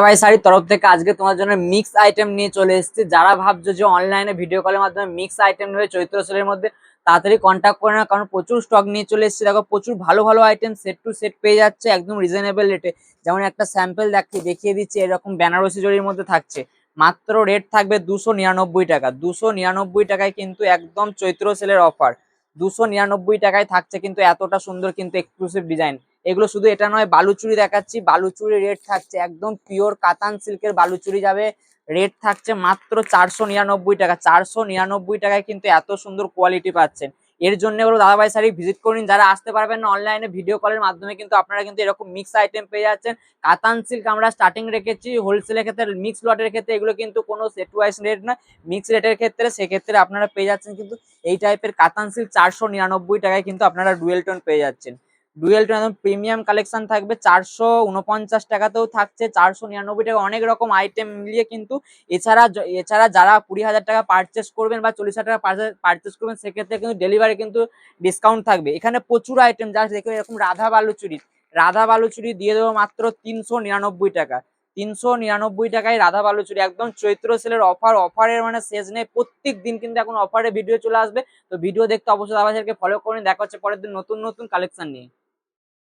ভাই শাড়ির তরফ থেকে আজকে তোমার জন্য মিক্স আইটেম নিয়ে চলে এসেছি। যারা ভাবছো যে অনলাইনে ভিডিও কলের মাধ্যমে মিক্স আইটেম নেবে চৈত্র সেলের মধ্যে, তাড়াতাড়ি কন্ট্যাক্ট করে না, কারণ প্রচুর স্টক নিয়ে চলে এসেছি। দেখো প্রচুর ভালো ভালো আইটেম সেট টু সেট পেয়ে যাচ্ছে একদম রিজনেবল রেটে। যেমন একটা স্যাম্পল দেখিয়ে দিচ্ছি, এরকম বেনারসি জরির মধ্যে থাকছে, মাত্র রেট থাকবে 299 টাকা। 299 টাকায় কিন্তু একদম চৈত্র সেলের অফার। 299 টাকায় থাকছে কিন্তু এতটা সুন্দর কিন্তু এক্সক্লুসিভ ডিজাইন। এগুলো শুধু এটা নয়, বালুচুরি দেখাচ্ছি। বালুচুরি রেট থাকছে একদম পিওর কাতান সিল্কের বালুচুরি যাবে, রেট থাকছে মাত্র 499 টাকা। 499 টাকায় কিন্তু এত সুন্দর কোয়ালিটি পাচ্ছেন। এর জন্য বলো দাদাভাই শাড়ি ভিজিট করুন। যারা আসতে পারবেন না অনলাইনে, ভিডিও কলের মাধ্যমে কিন্তু আপনারা কিন্তু এরকম মিক্স আইটেম পেয়ে যাচ্ছেন। কাতান সিল্ক আমরা স্টার্টিং রেখেছি হোলসেলের ক্ষেত্রে, মিক্স লটের ক্ষেত্রে এগুলো কিন্তু কোনো সেট ওয়াইজ রেট না, মিক্স রেটের ক্ষেত্রে সেক্ষেত্রে আপনারা পেয়ে যাচ্ছেন কিন্তু এই টাইপের কাতান সিল্ক 499 টাকায় কিন্তু আপনারা ডুয়েল টোন পেয়ে যাচ্ছেন। ডুয়েল টোন একদম প্রিমিয়াম কালেকশন থাকবে 449 টাকাতেও থাকছে, 499 টাকা। অনেক রকম আইটেম মিলিয়ে কিন্তু এছাড়া যারা 20,000 টাকা পারচেস করবেন বা 40,000 টাকা পারচেস করবেন, সেক্ষেত্রে কিন্তু ডেলিভারি কিন্তু ডিসকাউন্ট থাকবে। এখানে প্রচুর আইটেম যা দেখো, এরকম রাধা বালুচুরি দিয়ে দেবো মাত্র 399 টাকা। 399 টাকায় রাধা বালুচুরি, একদম চৈত্র সেলের অফারের মানে শেষ নেই। প্রত্যেক দিন কিন্তু এখন অফারে ভিডিও চলে আসবে। তো ভিডিও দেখতে অবশ্যই আমাদেরকে ফলো করুন। দেখা হচ্ছে পরের দিন নতুন নতুন কালেকশন নিয়ে।